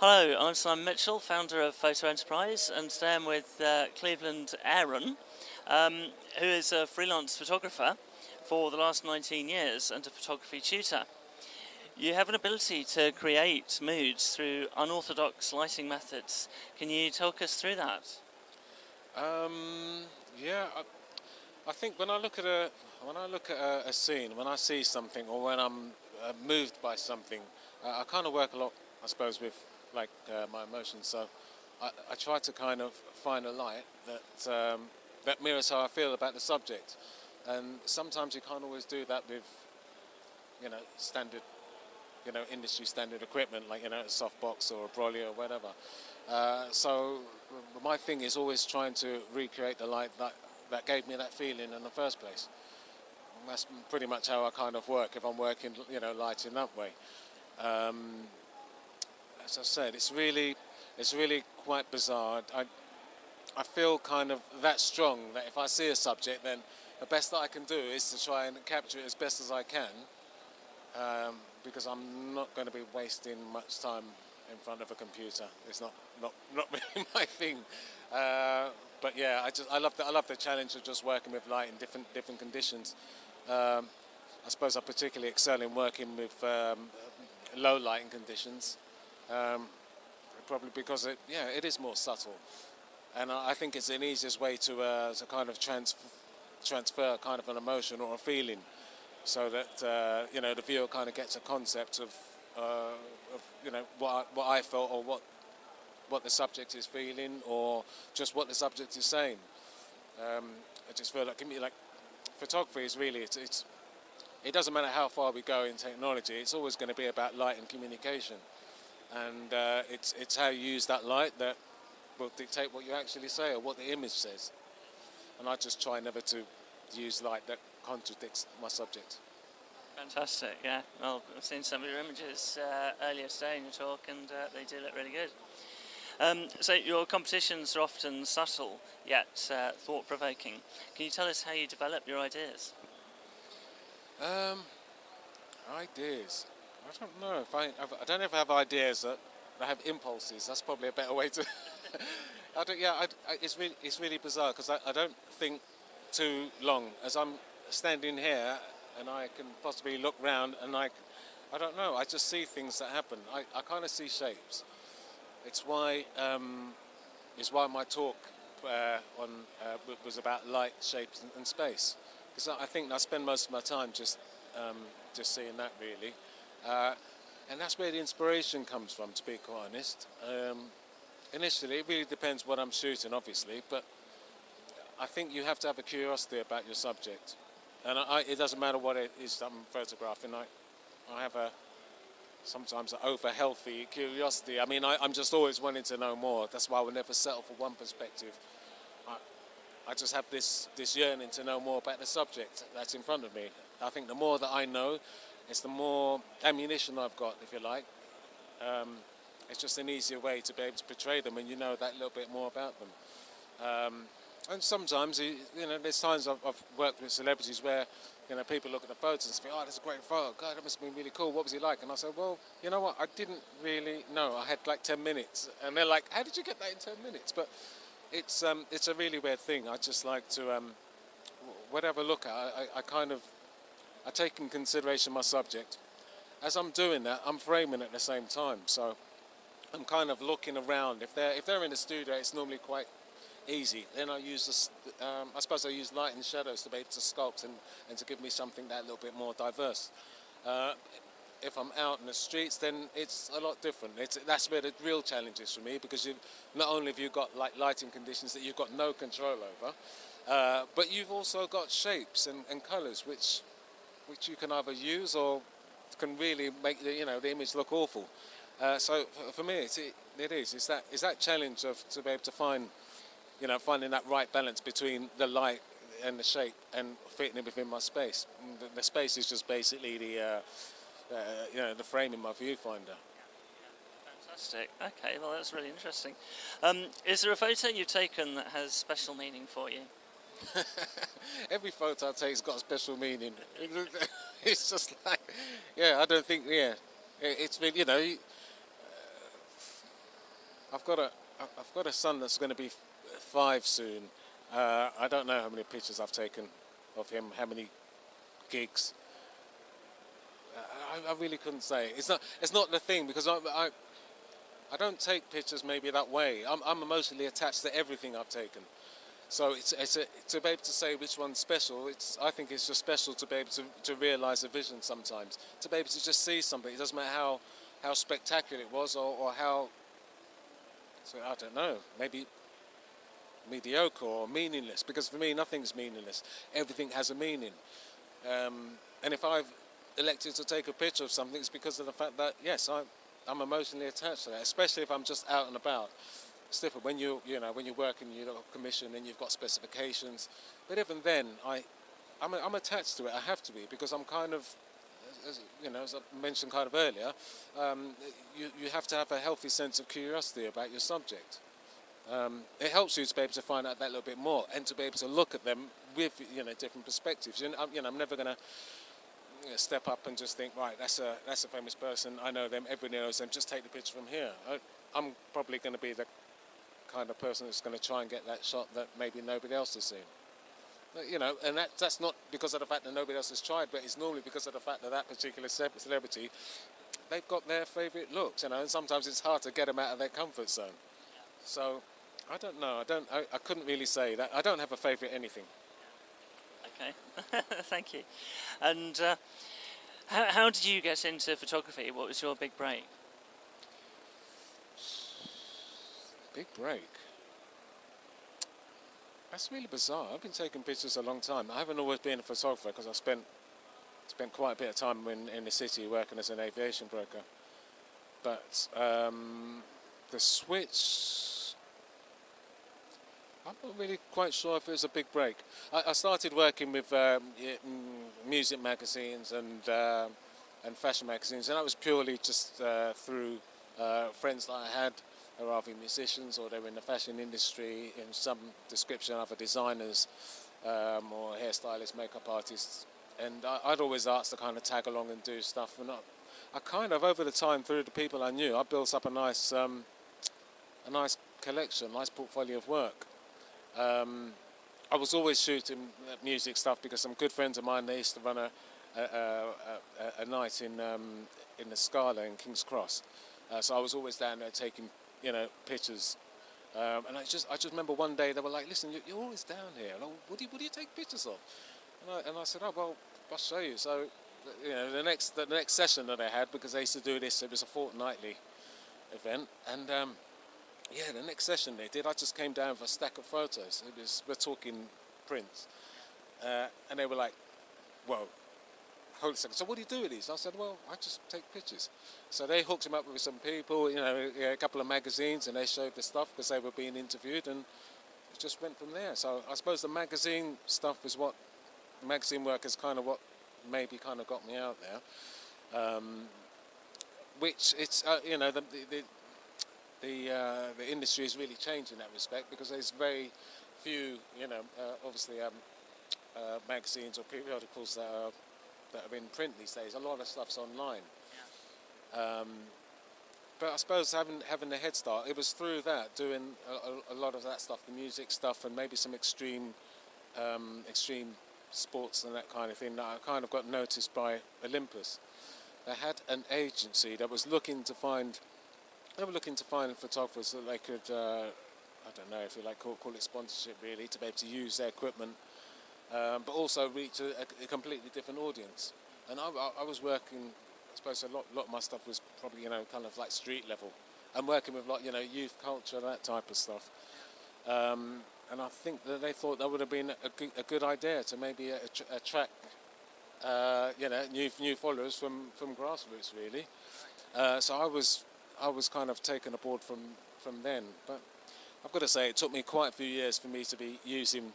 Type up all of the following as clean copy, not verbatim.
Hello, I'm Simon Mitchell, founder of Photo Enterprise, and today I'm with Cleveland Aaron, who is a freelance photographer for the last 19 years and a photography tutor. You have an ability to create moods through unorthodox lighting methods. Can you talk us through that? Yeah, I think when I look at a scene, when I see something, or when I'm moved by something, I kind of work a lot, I suppose, with my emotions. So I try to kind of find a light that mirrors how I feel about the subject, and sometimes you can't always do that with standard industry standard equipment like a softbox or a Broly or whatever. So my thing is always trying to recreate the light that gave me that feeling in the first place. And that's pretty much how I kind of work if I'm working light in that way. As I said, it's really quite bizarre. I feel kind of that strong that if I see a subject, then the best that I can do is to try and capture it as best as I can. Because I'm not going to be wasting much time in front of a computer. It's not really my thing. But yeah, I love the challenge of just working with light in different conditions. I suppose I particularly excel in working with low lighting conditions, probably because it is more subtle, and I think it's an easiest way to kind of transfer kind of an emotion or a feeling, so that the viewer kind of gets a concept of what I felt, or what the subject is feeling, or just what the subject is saying. I just feel like photography is really it doesn't matter how far we go in technology, it's always going to be about light and communication, and it's how you use that light that will dictate what you actually say or what the image says. And I just try never to use light that contradicts my subject. Fantastic, yeah. Well, I've seen some of your images earlier today in your talk, and they do look really good. So your competitions are often subtle, yet thought-provoking. Can you tell us how you develop your ideas? Ideas. I don't know if I don't know if I have ideas that I have impulses. That's probably a better way to. It's really bizarre because I don't think too long. As I'm standing here and I can possibly look round and I don't know. I just see things that happen. I kind of see shapes. It's why my talk was about light, shapes, and space. Because I think I spend most of my time just seeing that, really. And that's where the inspiration comes from, to be quite honest. Initially, it really depends what I'm shooting, obviously, but I think you have to have a curiosity about your subject. And it doesn't matter what it is I'm photographing. I have sometimes an over-healthy curiosity. I mean, I'm just always wanting to know more. That's why I will never settle for one perspective. I just have this yearning to know more about the subject that's in front of me. I think the more that I know, it's the more ammunition I've got, if you like. It's just an easier way to be able to portray them when you know that little bit more about them. And sometimes, there's times I've worked with celebrities where, people look at the photos and think, oh, that's a great photo. God, that must have been really cool. What was he like? And I said, well, you know what? I didn't really know. I had like 10 minutes. And they're like, how did you get that in 10 minutes? But it's a really weird thing. I just like to, whatever I look at, I take in consideration my subject. As I'm doing that, I'm framing at the same time. So I'm kind of looking around. If they're in the studio, it's normally quite easy. Then I use I suppose I use light and shadows to be able to sculpt and to give me something that a little bit more diverse. If I'm out in the streets, then it's a lot different. That's where the real challenge is for me, because not only have you got like lighting conditions that you've got no control over, but you've also got shapes and colours which you can either use or can really make the image look awful. So for me, it's that challenge to be able to find, finding that right balance between the light and the shape and fitting it within my space. The space is just basically the frame in my viewfinder. Fantastic. Okay, well that's really interesting. Is there a photo you've taken that has special meaning for you? Every photo I take's got a special meaning. It's just like, I don't think, it's been, I've got a I've got a son that's going to be 5 soon. I don't know how many pictures I've taken of him, how many gigs. I really couldn't say. It's not the thing because I don't take pictures maybe that way. I'm emotionally attached to everything I've taken. So to be able to say which one's special, I think it's just special to be able to realise a vision sometimes. To be able to just see something. It doesn't matter how spectacular it was or how, so I don't know, maybe mediocre or meaningless. Because for me, nothing's meaningless. Everything has a meaning. And if I've elected to take a picture of something, it's because of the fact that, yes, I'm emotionally attached to that, especially if I'm just out and about. It's different when when you're working, you've got a commission and you've got specifications. But even then, I'm attached to it. I have to be because I'm kind of, as I mentioned kind of earlier, you have to have a healthy sense of curiosity about your subject. It helps you to be able to find out that little bit more and to be able to look at them with different perspectives. I'm never going to step up and just think, right, that's a famous person. I know them. Everybody knows them. Just take the picture from here. I'm probably going to be the kind of person that's going to try and get that shot that maybe nobody else has seen. But, and that's not because of the fact that nobody else has tried, but it's normally because of the fact that that particular celebrity, they've got their favourite looks, and sometimes it's hard to get them out of their comfort zone. So, I don't know. I couldn't really say that. I don't have a favourite anything. Okay, thank you. And how did you get into photography? What was your big break? Big break? That's really bizarre. I've been taking pictures a long time. I haven't always been a photographer because I spent quite a bit of time in the city working as an aviation broker. But the switch, I'm not really quite sure if it was a big break. I started working with music magazines and fashion magazines, and that was purely just through friends that I had who are either musicians or they're in the fashion industry in some description, other designers or hairstylists, makeup artists. And I'd always ask to kind of tag along and do stuff. And I kind of, over the time, through the people I knew, I built up a nice collection, nice portfolio of work. I was always shooting music stuff because some good friends of mine, they used to run a night in the Scala in King's Cross. So I was always down there taking pictures. And I just remember one day they were like, listen, you're always down here. And what do you take pictures of? And I said, oh, well, I'll show you. So, the next session that I had, because they used to do this, it was a fortnightly event. And the next session they did, I just came down with a stack of photos. We're talking prints. And they were like, well, hold a second. So what do you do with these? I said, well, I just take pictures. So they hooked him up with some people, a couple of magazines, and they showed the stuff because they were being interviewed, and it just went from there. So I suppose the magazine stuff is magazine work is kind of what maybe kind of got me out there. Which it's the industry has really changed in that respect because there's very few obviously magazines or periodicals that are in print these days. A lot of stuff's online. But I suppose having the head start, it was through that, doing a lot of that stuff, the music stuff, and maybe some extreme sports and that kind of thing, that I kind of got noticed by Olympus. They had an agency that was looking to find photographers that they could, I don't know if you like call it sponsorship really, to be able to use their equipment, but also reach a completely different audience. And I was working, I suppose a lot of my stuff was probably kind of like street level. I'm working with youth culture, that type of stuff. And I think that they thought that would have been a good idea to maybe attract new followers from grassroots really. So I was kind of taken aboard from then. But I've got to say, it took me quite a few years for me to be using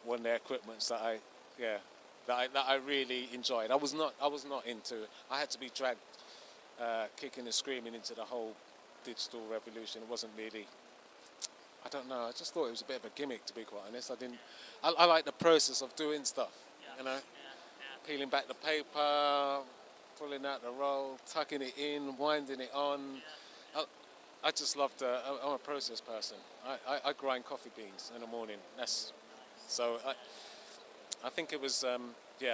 one of their equipments that I really enjoyed. I was not into it. I had to be dragged kicking and screaming into the whole digital revolution. It wasn't really, I don't know, I just thought it was a bit of a gimmick, to be quite honest. I like the process of doing stuff, peeling back the paper, pulling out the roll, tucking it in, winding it on. I just loved. I'm a process person. I grind coffee beans in the morning. I think it was. I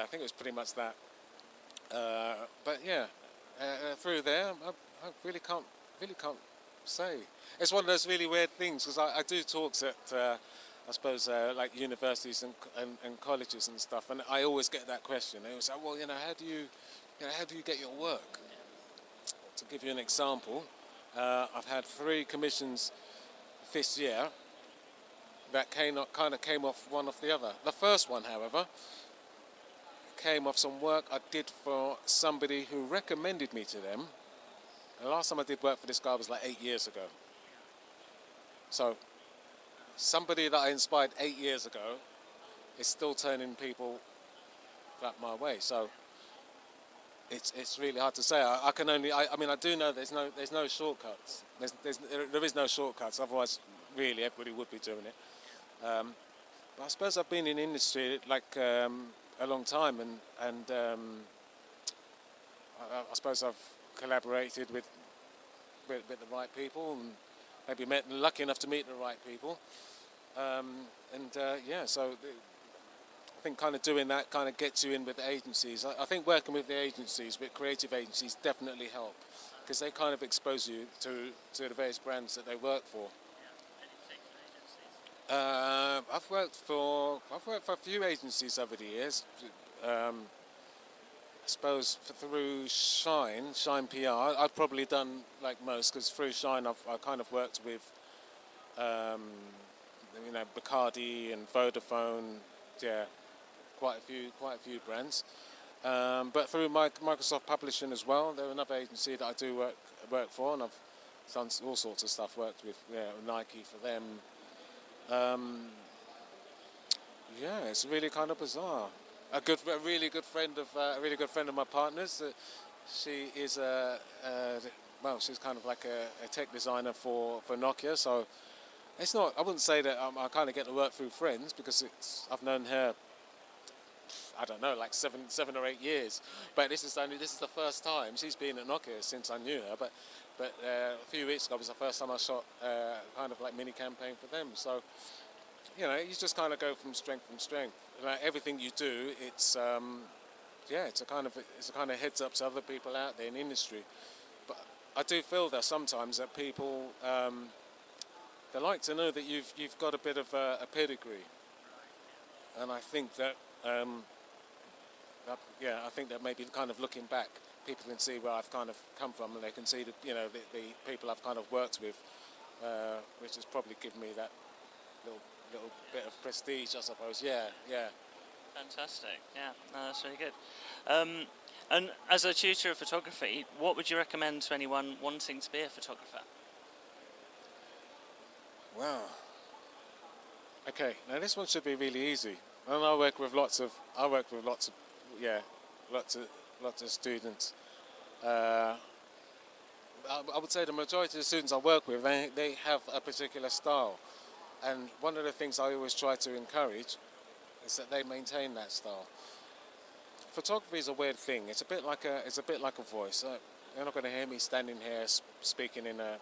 think it was pretty much that. But yeah, through there, I really can't say. It's one of those really weird things because I do talks at I suppose like universities and colleges and stuff, and I always get that question. They always say, well, how do you get your work? To give you an example, I've had 3 commissions this year that kind of came off one off the other. The first one, however, came off some work I did for somebody who recommended me to them. The last time I did work for this guy was like 8 years ago. So somebody that I inspired 8 years ago is still turning people back my way. So it's really hard to say. I do know there's no shortcuts. There is no shortcuts. Otherwise, really, everybody would be doing it. But I suppose I've been in the industry like a long time, and I suppose I've collaborated with the right people, and maybe lucky enough to meet the right people. So I think kind of doing that kind of gets you in with the agencies. I think working with the agencies, with creative agencies, definitely help because they kind of expose you to the various brands that they work for. I've worked for a few agencies over the years. I suppose through Shine PR, I've probably done like most because through Shine I kind of worked with Bacardi and Vodafone, quite a few brands. But through Microsoft Publishing as well, they're another agency that I do work for, and I've done all sorts of stuff. Worked with Nike for them. It's really kind of bizarre. A really good friend of my partner's. She is she's kind of like a tech designer for Nokia. So it's not. I wouldn't say that I kind of get to work through friends because I've known her. I don't know, like seven or 8 years. But this is the first time she's been at Nokia since I knew her. But a few weeks ago was the first time I shot kind of like mini campaign for them. So you just kind of go from strength to strength. Like everything you do, it's a kind of heads up to other people out there in the industry. But I do feel that sometimes that people they like to know that you've got a bit of a pedigree, and I think that. I think that maybe kind of looking back, people can see where I've kind of come from, and they can see the people I've kind of worked with, which has probably given me that little bit of prestige, I suppose. Yeah. Fantastic. Yeah, no, that's really good. And as a tutor of photography, what would you recommend to anyone wanting to be a photographer? Wow. Okay, now this one should be really easy. And I work with lots of students. I would say the majority of the students I work with, they have a particular style, and one of the things I always try to encourage is that they maintain that style. Photography is a weird thing. It's a bit like a voice. You're not going to hear me standing here speaking in a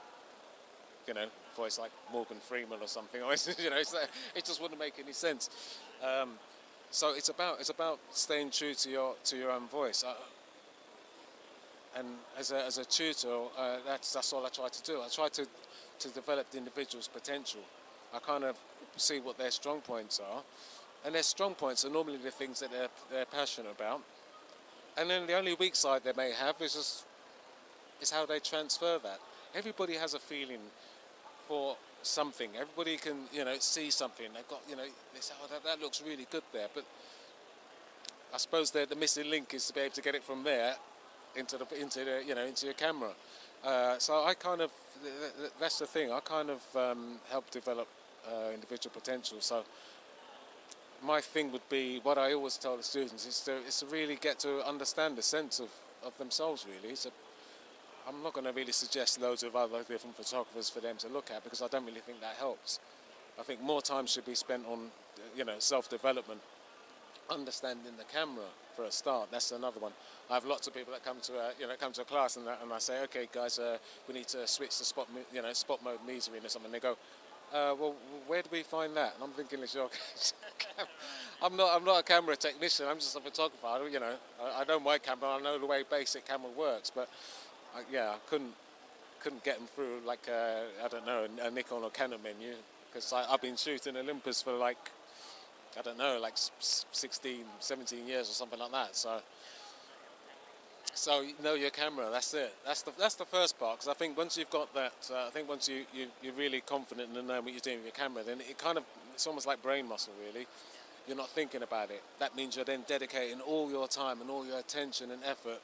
voice like Morgan Freeman or something. It just wouldn't make any sense. So it's about staying true to your own voice. And as a tutor, that's all I try to do. I try to develop the individual's potential. I kind of see what their strong points are, and their strong points are normally the things that they're passionate about. And then the only weak side they may have is how they transfer that. Everybody has a feeling for something. Everybody can, see something. They've got, they say, oh, that looks really good there. But I suppose the missing link is to be able to get it from there into your camera. So I kind of, that's the thing. I kind of help develop individual potential. So my thing would be, what I always tell the students is to really get to understand the sense of themselves. Really, I'm not going to really suggest loads of other different photographers for them to look at because I don't really think that helps. I think more time should be spent on, self-development. understanding the camera for a start. That's another one. I have lots of people that come to come to a class, and I say, okay, guys, we need to switch to spot mode metering or something. They go, well, where do we find that? And I'm thinking, I'm not a camera technician. I'm just a photographer. I know my camera. I know the way basic camera works, but I couldn't get them through like I don't know, a Nikon or Canon menu, because I've been shooting Olympus for like, I don't know, like 16, 17 years or something like that. So you know your camera. That's it. That's the first part. Because I think once you've got that, I think once you're really confident and know what you're doing with your camera, then it's almost like brain muscle, really. You're not thinking about it. That means you're then dedicating all your time and all your attention and effort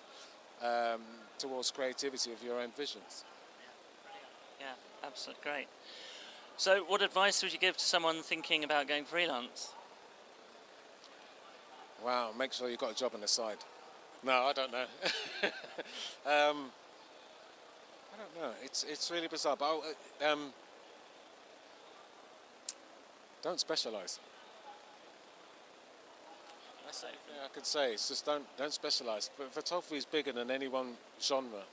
towards creativity of your own visions. Yeah, absolutely great. So, what advice would you give to someone thinking about going freelance? Wow, make sure you've got a job on the side. No, I don't know. I don't know. It's really bizarre. But don't specialise. That's the only thing I could say. It's just don't specialise. But photography is bigger than any one genre.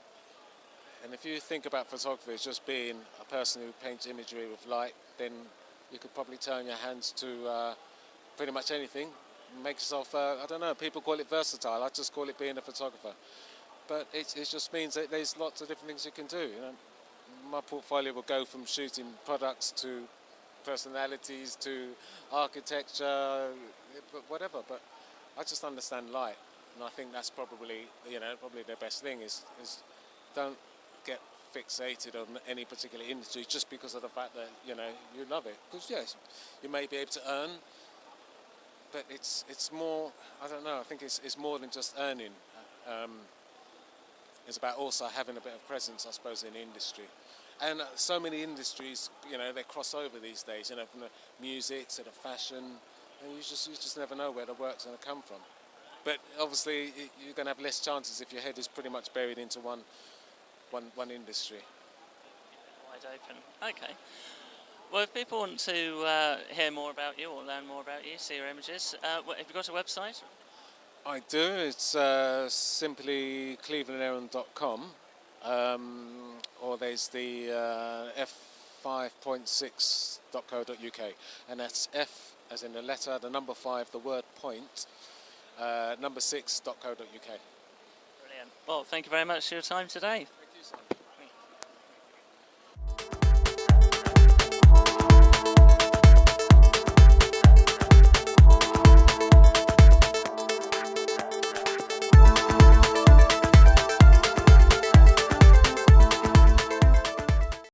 And if you think about photography as just being a person who paints imagery with light, then you could probably turn your hands to pretty much anything. Make yourself, I don't know, people call it versatile. I just call it being a photographer. But it just means that there's lots of different things you can do. My portfolio will go from shooting products to personalities to architecture, whatever. But I just understand light, and I think that's probably the best thing is don't get fixated on any particular industry just because of the fact that you love it. Because yes, you may be able to earn, but it's more. I don't know. I think it's more than just earning. It's about also having a bit of presence, I suppose, in the industry. And so many industries, they cross over these days. From the music to the fashion, and you just never know where the work's going to come from. But obviously, you're going to have less chances if your head is pretty much buried into one industry. Wide open. Okay. Well, if people want to hear more about you or learn more about you, see your images, have you got a website? I do. It's simply clevelandaaron.com, or there's the f5.6.co.uk, and that's F as in the letter, the number 5, the word point, number 6.co.uk. Brilliant. Well, thank you very much for your time today. Thank you, Simon.